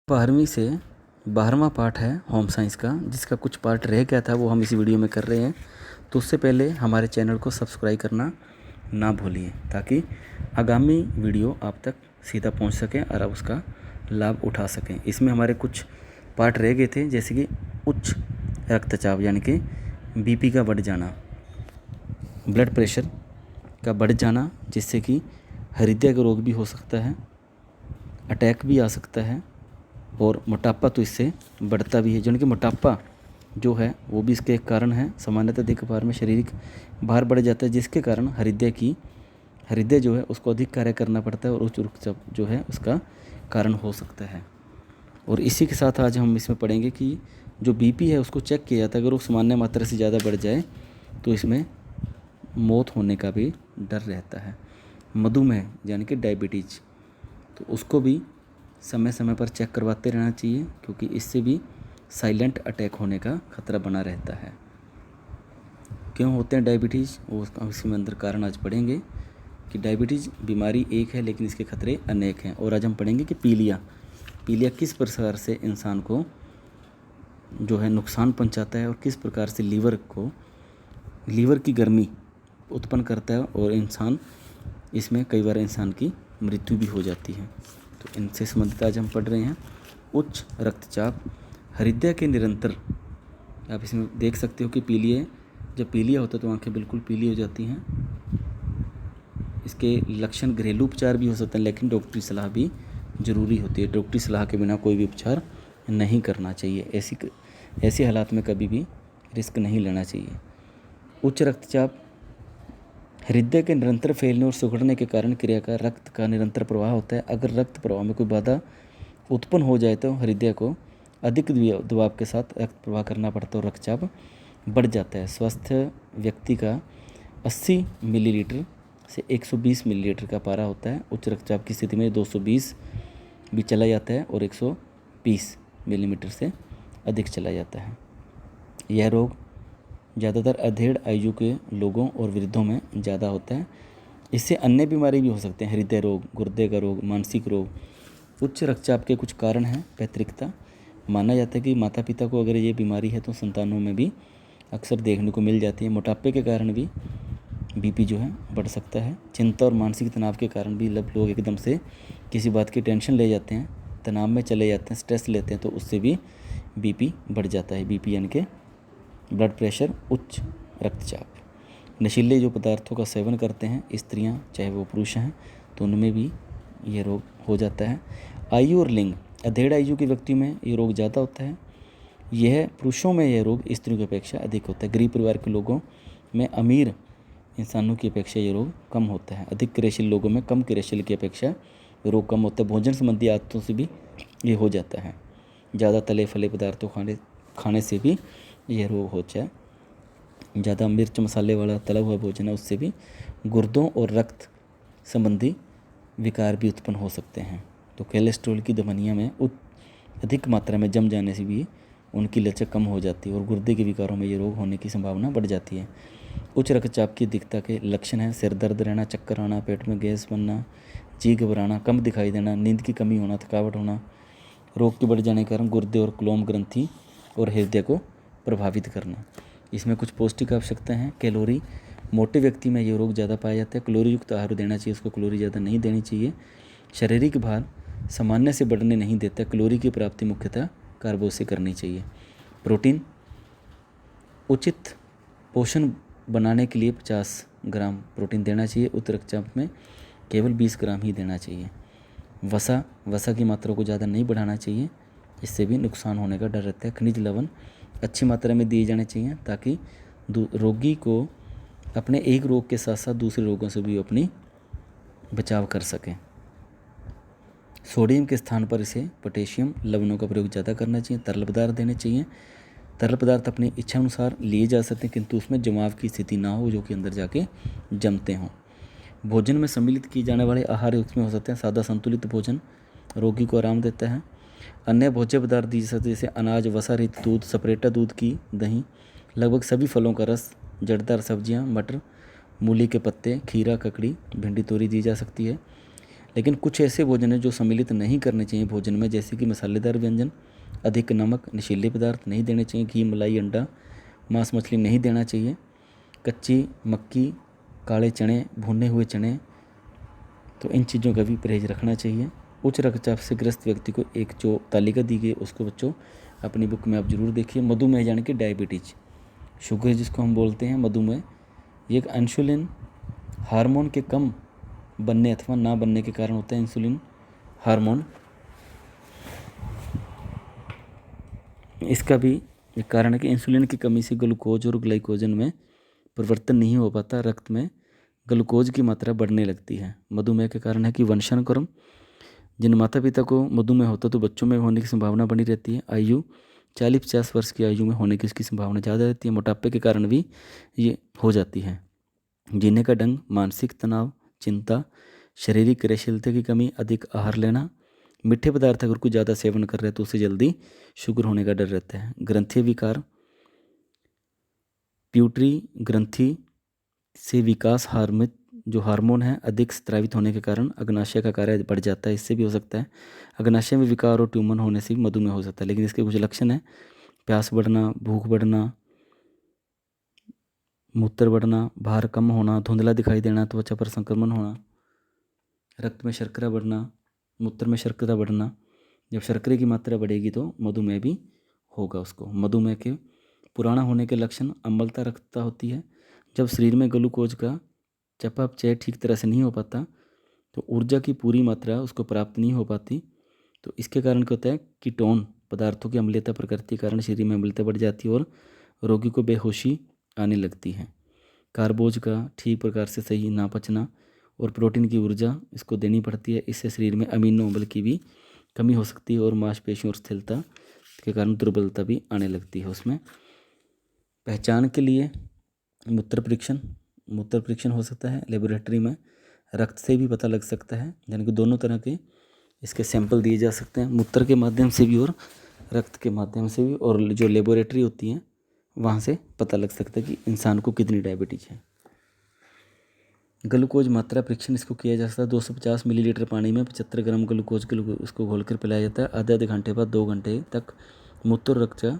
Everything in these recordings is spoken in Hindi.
12वीं से 12वां पार्ट है होम साइंस का, जिसका कुछ पार्ट रह गया था वो हम इसी वीडियो में कर रहे हैं। तो उससे पहले हमारे चैनल को सब्सक्राइब करना ना भूलिए ताकि आगामी वीडियो आप तक सीधा पहुंच सकें और आप उसका लाभ उठा सकें। इसमें हमारे कुछ पार्ट रह गए थे, जैसे कि उच्च रक्तचाप यानी कि बीपी का बढ़ जाना, ब्लड प्रेशर का बढ़ जाना, जिससे कि हृदय का रोग भी हो सकता है, अटैक भी आ सकता है, और मोटापा तो इससे बढ़ता भी है। यानी कि मोटापा जो है वो भी इसके एक कारण है। सामान्यतः देखभाल में शारीरिक भार बढ़ जाता है, जिसके कारण हृदय जो है उसको अधिक कार्य करना पड़ता है और उच्च रक्तचाप जो है उसका कारण हो सकता है। और इसी के साथ आज हम इसमें पढ़ेंगे कि जो बीपी है उसको चेक किया जाता है। अगर वो सामान्य मात्रा से ज़्यादा बढ़ जाए तो इसमें मौत होने का भी डर रहता है। मधुमेह यानी कि डायबिटीज़, तो उसको भी समय समय पर चेक करवाते रहना चाहिए, क्योंकि इससे भी साइलेंट अटैक होने का खतरा बना रहता है। क्यों होते हैं डायबिटीज़, वो इसमें अंदर कारण आज पढ़ेंगे कि डायबिटीज़ बीमारी एक है लेकिन इसके खतरे अनेक हैं। और आज हम पढ़ेंगे कि पीलिया किस प्रकार से इंसान को जो है नुकसान पहुंचाता है और किस प्रकार से लीवर की गर्मी उत्पन्न करता है, और इसमें कई बार इंसान की मृत्यु भी हो जाती है। तो इनसे संबंधित आज हम पढ़ रहे हैं। उच्च रक्तचाप, हृदय के निरंतर, आप इसमें देख सकते हो कि जब पीलिया होता है तो आंखें बिल्कुल पीली हो जाती हैं। इसके लक्षण घरेलू उपचार भी हो सकते हैं, लेकिन डॉक्टरी सलाह भी ज़रूरी होती है। डॉक्टरी सलाह के बिना कोई भी उपचार नहीं करना चाहिए। ऐसी हालात में कभी भी रिस्क नहीं लेना चाहिए। उच्च रक्तचाप हृदय के निरंतर फैलने और सिकुड़ने के कारण क्रिया का रक्त का निरंतर प्रवाह होता है। अगर रक्त प्रवाह में कोई बाधा उत्पन्न हो जाए तो हृदय को अधिक दबाव के साथ रक्त प्रवाह करना पड़ता है और रक्तचाप बढ़ जाता है। स्वस्थ व्यक्ति का 80 मिलीलीटर से 120 मिलीलीटर का पारा होता है। उच्च रक्तचाप की स्थिति में 220 भी चला जाता है और 120 मिलीमीटर से अधिक चला जाता है। यह रोग ज़्यादातर अधेड़ आयु के लोगों और वृद्धों में ज़्यादा होता है। इससे अन्य बीमारी भी हो सकते हैं, हृदय रोग, गुर्दे का रोग, मानसिक रोग। उच्च रक्तचाप के कुछ कारण हैं। पैतृकता, माना जाता है कि माता पिता को अगर ये बीमारी है तो संतानों में भी अक्सर देखने को मिल जाती है। मोटापे के कारण भी बीपी जो है बढ़ सकता है। चिंता और मानसिक तनाव के कारण भी लोग एकदम से किसी बात की टेंशन ले जाते हैं, तनाव में चले जाते हैं, स्ट्रेस लेते हैं, तो उससे भी बीपी बढ़ जाता है। बीपी यानी कि ब्लड प्रेशर, उच्च रक्तचाप। नशीले जो पदार्थों का सेवन करते हैं स्त्रियां चाहे वो पुरुष हैं, तो उनमें भी ये रोग हो जाता है। आयु और लिंग, अधेड़ आयु के व्यक्ति में ये रोग ज़्यादा होता है। यह पुरुषों में यह रोग स्त्रियों की अपेक्षा अधिक होता है। गरीब परिवार के लोगों में अमीर इंसानों की अपेक्षा ये रोग कम होता है। अधिक क्रियाशील लोगों में कम क्रियाशील की अपेक्षा रोग कम होता है। भोजन संबंधी आदतों से भी ये हो जाता है। ज़्यादा तले फले पदार्थों खाने से भी यह रोग हो जाए। ज़्यादा मिर्च मसाले वाला तला हुआ भोजन है उससे भी गुर्दों और रक्त संबंधी विकार भी उत्पन्न हो सकते हैं। तो कोलेस्ट्रॉल की धमनियों में अधिक मात्रा में जम जाने से भी उनकी लचक कम हो जाती है और गुर्दे के विकारों में ये रोग होने की संभावना बढ़ जाती है। उच्च रक्तचाप की दिक्कत के लक्षण हैं सिर दर्द रहना, चक्कर आना, पेट में गैस बनना, जी घबराना, कम दिखाई देना, नींद की कमी होना, थकावट होना। रोग के बढ़ जाने के कारण गुर्दे और क्लोम ग्रंथि और हृदय को प्रभावित करना। इसमें कुछ पौष्टिक आवश्यकता हैं। कैलोरी, मोटे व्यक्ति में ये रोग ज़्यादा पाया जाता है। कैलोरी युक्त आहार देना चाहिए, उसको कैलोरी ज़्यादा नहीं देनी चाहिए। शारीरिक भार सामान्य से बढ़ने नहीं देता। कैलोरी की प्राप्ति मुख्यतः कार्बों से करनी चाहिए। प्रोटीन, उचित पोषण बनाने के लिए 50 ग्राम प्रोटीन देना चाहिए। उच्च रक्तचाप में केवल 20 ग्राम ही देना चाहिए। वसा की मात्रा को ज़्यादा नहीं बढ़ाना चाहिए, इससे भी नुकसान होने का डर रहता है। खनिज लवण अच्छी मात्रा में दिए जाने चाहिए ताकि रोगी को अपने एक रोग के साथ साथ दूसरे रोगों से भी अपनी बचाव कर सकें। सोडियम के स्थान पर इसे पोटेशियम लवणों का प्रयोग ज़्यादा करना चाहिए। तरल पदार्थ देने चाहिए। तरल पदार्थ अपनी इच्छा अनुसार लिए जा सकते हैं, किंतु उसमें जमाव की स्थिति ना हो जो कि अंदर जाके जमते हों। भोजन में सम्मिलित किए जाने वाले आहार उसमें हो सकते हैं। सादा संतुलित भोजन रोगी को आराम देता है। अन्य भोज्य पदार्थ दिए सकते हैं जैसे अनाज, वसा रहित दूध, सपरेटा दूध की दही, लगभग सभी फलों का रस, जड़दार सब्जियां, मटर, मूली के पत्ते, खीरा, ककड़ी, भिंडी, तोरी दी जा सकती है। लेकिन कुछ ऐसे भोजन हैं जो सम्मिलित नहीं करने चाहिए भोजन में, जैसे कि मसालेदार व्यंजन, अधिक नमक, नशीले पदार्थ नहीं देने चाहिए, घी, मलाई, अंडा, मांस, मछली नहीं देना चाहिए, कच्ची मक्की, काले चने, भुने हुए चने, तो इन चीज़ों का भी परहेज रखना चाहिए। उच्च रक्तचाप से ग्रस्त व्यक्ति को एक जो तालिका दी गई उसको बच्चों अपनी बुक में आप जरूर देखिए। मधुमेह यानी कि डायबिटीज, शुगर जिसको हम बोलते हैं मधुमेह, ये एक इंसुलिन हार्मोन के कम बनने अथवा ना बनने के कारण होता है। इंसुलिन हार्मोन, इसका भी एक कारण है कि इंसुलिन की कमी से ग्लूकोज और ग्लाइकोजन में परिवर्तन नहीं हो पाता, रक्त में ग्लूकोज की मात्रा बढ़ने लगती है। मधुमेह के कारण है कि वंशानुक्रम, जिन माता पिता को मधुमेह होता तो बच्चों में होने की संभावना बनी रहती है। आयु 40-50 वर्ष की आयु में होने की इसकी संभावना ज़्यादा रहती है। मोटापे के कारण भी ये हो जाती है। जीने का ढंग, मानसिक तनाव, चिंता, शारीरिक क्रियाशीलता की कमी, अधिक आहार लेना, मीठे पदार्थ अगर कोई ज़्यादा सेवन कर रहे हैं तो उससे जल्दी शुगर होने का डर रहता है। ग्रंथीय विकार, प्यूटरी ग्रंथि से विकास जो हार्मोन है अधिक स्रावित होने के कारण अग्नाशय का कार्य बढ़ जाता है, इससे भी हो सकता है। अग्नाशय में विकार और ट्यूमर होने से भी मधुमेह हो सकता है, लेकिन इसके कुछ लक्षण हैं। प्यास बढ़ना, भूख बढ़ना, मूत्र बढ़ना, भार कम होना, धुंधला दिखाई देना, त्वचा पर संक्रमण होना, रक्त में शर्करा बढ़ना, मूत्र में शर्करा बढ़ना। जब शर्करे की मात्रा बढ़ेगी तो मधुमेह भी होगा उसको। मधुमेह के पुराना होने के लक्षण, अम्लता रक्तता होती है। जब शरीर में ग्लूकोज का चयापचय ठीक तरह से नहीं हो पाता तो ऊर्जा की पूरी मात्रा उसको प्राप्त नहीं हो पाती, तो इसके कारण क्या होता है, कीटोन पदार्थों की अम्लीयता प्रकृति के कारण शरीर में अम्लता बढ़ जाती है और रोगी को बेहोशी आने लगती है। कार्बोज का ठीक प्रकार से सही ना पचना और प्रोटीन की ऊर्जा इसको देनी पड़ती है, इससे शरीर में अमीनो अम्ल की भी कमी हो सकती है और मांसपेशियों और स्थिरता के कारण दुर्बलता भी आने लगती है उसमें। पहचान के लिए मूत्र परीक्षण हो सकता है लेबोरेटरी में, रक्त से भी पता लग सकता है, यानी कि दोनों तरह के इसके सैंपल दिए जा सकते हैं, मूत्र के माध्यम से भी और रक्त के माध्यम से भी, और जो लेबोरेटरी होती है वहाँ से पता लग सकता है कि इंसान को कितनी डायबिटीज है। ग्लूकोज मात्रा परीक्षण इसको किया जा सकता है। 250 मिलीलीटर पानी में 75 ग्राम ग्लूकोज उसको घोलकर पिलाया जाता है। आधे घंटे बाद 2 घंटे तक मूत्र और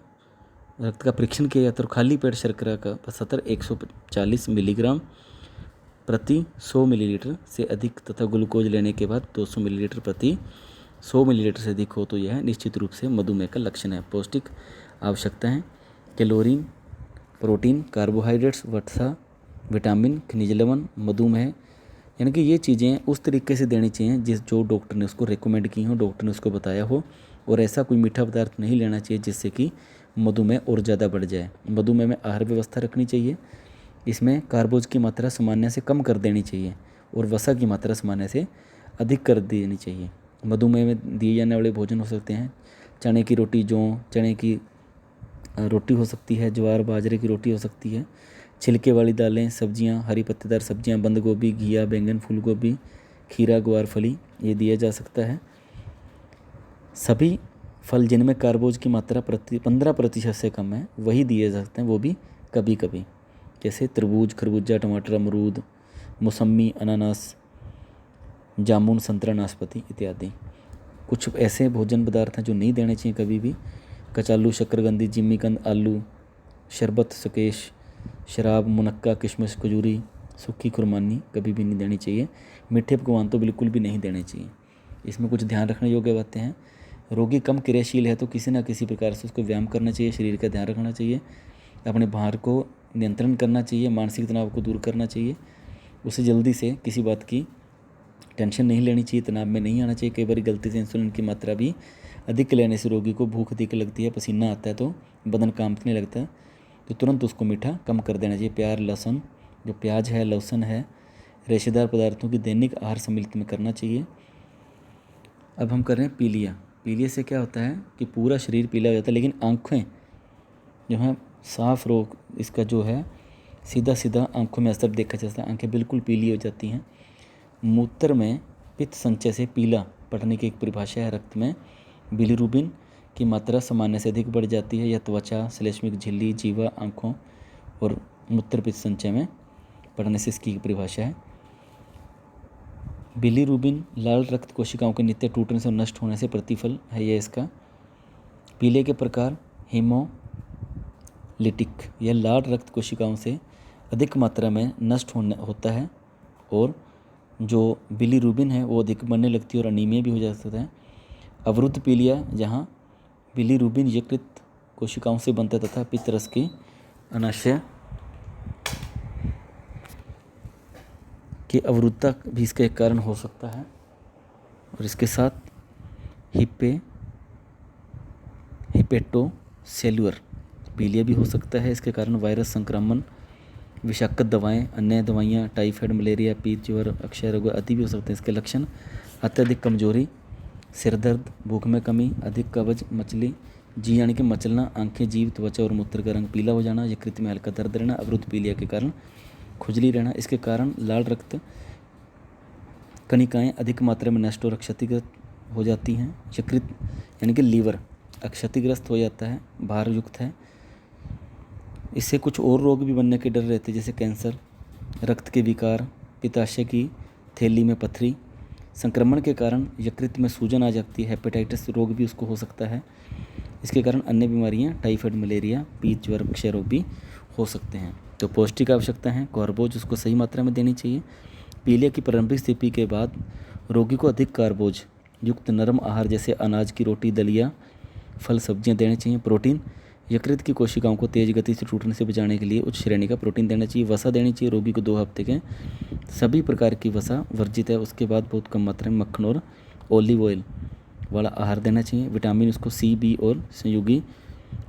रक्त का परीक्षण किया जाता है और खाली पेट शर्करा का 140 मिलीग्राम प्रति 100 मिलीलीटर से अधिक तथा ग्लूकोज लेने के बाद 200 मिलीलीटर प्रति 100 मिलीलीटर से अधिक हो तो यह निश्चित रूप से मधुमेह का लक्षण है। पौष्टिक आवश्यकताएं, कैलोरी, प्रोटीन, कार्बोहाइड्रेट्स, वसा, विटामिन, खनिज लवण, मधुमेह, यानी कि ये चीज़ें उस तरीके से देनी चाहिए जो डॉक्टर ने उसको रिकमेंड की हो, डॉक्टर ने उसको बताया हो, और ऐसा कोई मीठा पदार्थ नहीं लेना चाहिए जिससे कि मधुमेह और ज़्यादा बढ़ जाए। मधुमेह में आहार व्यवस्था रखनी चाहिए, इसमें कार्बोज की मात्रा सामान्य से कम कर देनी चाहिए और वसा की मात्रा सामान्य से अधिक कर देनी चाहिए। मधुमेह में दिए जाने वाले भोजन हो सकते हैं चने की रोटी, जौ चने की रोटी हो सकती है, ज्वार बाजरे की रोटी हो सकती है, छिलके वाली दालें, सब्जियां, हरी पत्तेदार सब्जियां, बंद गोभी, घिया, बैंगन, फूल गोभी, खीरा, ग्वार फली, ये दिया जा सकता है। सभी फल जिनमें कार्बोज की मात्रा 15% से कम है वही दिए जा सकते हैं, वो भी कभी कभी, जैसे तरबूज, खरबूजा, टमाटर, अमरूद, मौसमी, अनानास, जामुन, संतरा, नाशपाती इत्यादि। कुछ ऐसे भोजन पदार्थ हैं जो नहीं देने चाहिए कभी भी, कचालू, शक्करकंदी, जिमीकंद, आलू, शरबत, सकेश, शराब, मुनक्का, किशमिश, खजूरी, सूखी खुरमानी कभी भी नहीं देनी चाहिए। मीठे पकवान तो बिल्कुल भी नहीं देने चाहिए। इसमें कुछ ध्यान रखने योग्य बातें हैं। रोगी कम क्रियाशील है तो किसी न किसी प्रकार से उसको व्यायाम करना चाहिए, शरीर का ध्यान रखना चाहिए, अपने भार को नियंत्रण करना चाहिए, मानसिक तनाव को दूर करना चाहिए, उसे जल्दी से किसी बात की टेंशन नहीं लेनी चाहिए, तनाव में नहीं आना चाहिए। कई बार गलती से इंसुलिन की मात्रा भी अधिक लेने से रोगी को भूख अधिक लगती है, पसीना आता है तो बदन कांपने लगता है, तो तुरंत उसको मीठा कम कर देना चाहिए। प्याज, लहसुन, जो प्याज है, लहसुन है, रेशेदार पदार्थों की दैनिक आहार सम्मिलित में करना चाहिए। अब हम कर रहे हैं पीलिया। पीलिया से क्या होता है कि पूरा शरीर पीला हो जाता है, लेकिन आँखें जो हैं साफ रोग इसका जो है सीधा सीधा आँखों में असर देखा जाता है, आँखें बिल्कुल पीली हो जाती हैं। मूत्र में पित्त संचय से पीला पड़ने की एक परिभाषा है। रक्त में बिलिरुबिन की मात्रा सामान्य से अधिक बढ़ जाती है, यह त्वचा, श्लेष्मिक झिल्ली, जीवा, आँखों और मूत्र पित्त संचय में पड़ने से इसकी परिभाषा है। बिलीरुबिन लाल रक्त कोशिकाओं के नित्य टूटने से और नष्ट होने से प्रतिफल है यह इसका। पीले के प्रकार हेमोलिटिक, यह लाल रक्त कोशिकाओं से अधिक मात्रा में नष्ट होता है और जो बिलीरुबिन है वो अधिक बनने लगती है और अनीमिया भी हो जाता है। अवरुद्ध पीलिया, जहाँ बिलीरुबिन यकृत कोशिकाओं से बनता तथा पित्त रस की अनाशय की अवरुद्धता भी इसका एक कारण हो सकता है। और इसके साथ हिपेटोसेल्युलर पीलिया भी हो सकता है। इसके कारण वायरस संक्रमण, विषाक्त दवाएं, अन्य दवाइयाँ, टाइफाइड, मलेरिया, पीत, ज्वर, अक्षय रोग आदि भी हो सकते हैं। इसके लक्षण अत्यधिक कमजोरी, सिर दर्द, भूख में कमी, अधिक कब्ज, मचली, जी यानी कि मचलना, आंखें, जीभ, त्वचा और मूत्र का रंग पीला हो जाना, यकृत में हल्का दर्द रहना, अवरुद्ध पीलिया के कारण खुजली रहना। इसके कारण लाल रक्त कणिकाएँ अधिक मात्रा में नष्ट और क्षतिग्रस्त हो जाती हैं। यकृत यानी कि लीवर क्षतिग्रस्त हो जाता है, भार युक्त है। इससे कुछ और रोग भी बनने के डर रहते हैं, जैसे कैंसर, रक्त के विकार, पित्ताशय की थैली में पथरी, संक्रमण के कारण यकृत में सूजन आ जाती है, हेपेटाइटिस रोग भी उसको हो सकता है। इसके कारण अन्य बीमारियां, टाइफाइड, मलेरिया, पीत, ज्वर, अक्षय रोग भी हो सकते हैं। तो पौष्टिक आवश्यकता है, कार्बोज उसको सही मात्रा में देनी चाहिए। पीलिया की प्रारंभिक स्थिति के बाद रोगी को अधिक कार्बोज युक्त नरम आहार जैसे अनाज की रोटी, दलिया, फल, सब्जियां देनी चाहिए। प्रोटीन, यकृत की कोशिकाओं को तेज गति से टूटने से बचाने के लिए उच्च श्रेणी का प्रोटीन देना चाहिए। वसा देनी चाहिए, रोगी को 2 हफ्ते के सभी प्रकार की वसा वर्जित है। उसके बाद बहुत कम मात्रा में मक्खन और ऑलिव ऑयल वाला आहार देना चाहिए। विटामिन उसको सी, बी और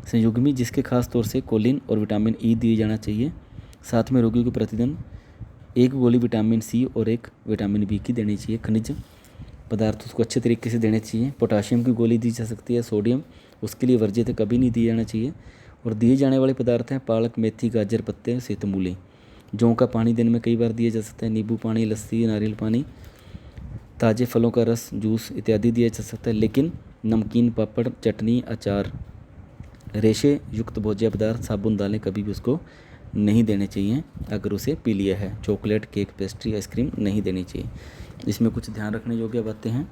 संयुग्मी जिसके खास तौर से कोलिन और विटामिन ई दिए जाना चाहिए। साथ में रोगी को प्रतिदिन 1 गोली विटामिन सी और 1 विटामिन बी की देनी चाहिए। खनिज पदार्थ उसको अच्छे तरीके से देने चाहिए। पोटाशियम की गोली दी जा सकती है, सोडियम उसके लिए वर्जित है, कभी नहीं दिया जाना चाहिए। और दिए जाने वाले पदार्थ हैं पालक, मेथी, गाजर, पत्ते, सेतमूली। जौ का पानी दिन में कई बार दिया जा सकता है। नींबू पानी, लस्सी, नारियल पानी, ताज़े फलों का रस, जूस इत्यादि दिया जा सकता है। लेकिन नमकीन, पापड़, चटनी, अचार, रेशे युक्त भोज्य पदार्थ, साबुन, दालें कभी भी उसको नहीं देने चाहिए अगर उसे पीलिया है। चॉकलेट, केक, पेस्ट्री, आइसक्रीम नहीं देनी चाहिए। इसमें कुछ ध्यान रखने योग्य बातें हैं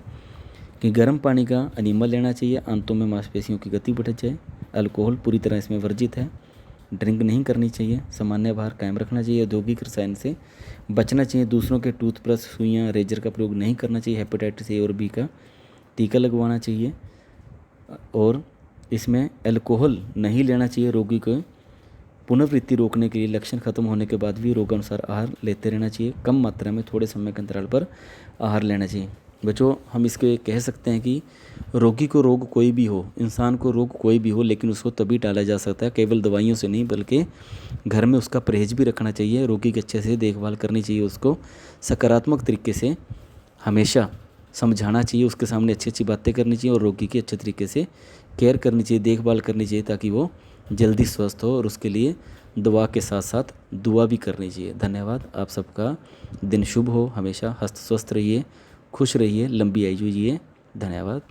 कि गर्म पानी का अनीमल लेना चाहिए, आंतों में मांसपेशियों की गति बढ़ जाए। अल्कोहल पूरी तरह इसमें वर्जित है, ड्रिंक नहीं करनी चाहिए। सामान्य आहार कायम रखना चाहिए। औद्योगिक रसायन से बचना चाहिए। दूसरों के टूथब्रश, सुइयाँ, रेजर का प्रयोग नहीं करना चाहिए। हेपेटाइटिस ए और बी का टीका लगवाना चाहिए। और इसमें अल्कोहल नहीं लेना चाहिए। रोगी को पुनर्वृत्ति रोकने के लिए लक्षण खत्म होने के बाद भी रोगानुसार आहार लेते रहना चाहिए। कम मात्रा में थोड़े समय के अंतराल पर आहार लेना चाहिए। बच्चों, हम इसके कह सकते हैं कि रोगी को रोग कोई भी हो, इंसान को रोग कोई भी हो, लेकिन उसको तभी टाला जा सकता है केवल दवाइयों से नहीं, बल्कि घर में उसका परहेज भी रखना चाहिए। रोगी की अच्छे से देखभाल करनी चाहिए। उसको सकारात्मक तरीके से हमेशा समझाना चाहिए, उसके सामने अच्छी अच्छी बातें करनी चाहिए और रोगी की अच्छे तरीके से केयर करनी चाहिए, देखभाल करनी चाहिए, ताकि वो जल्दी स्वस्थ हो। और उसके लिए दवा के साथ साथ दुआ भी करनी चाहिए। धन्यवाद। आप सबका दिन शुभ हो। हमेशा हस्त स्वस्थ रहिए, खुश रहिए, लंबी आयु जिए। धन्यवाद।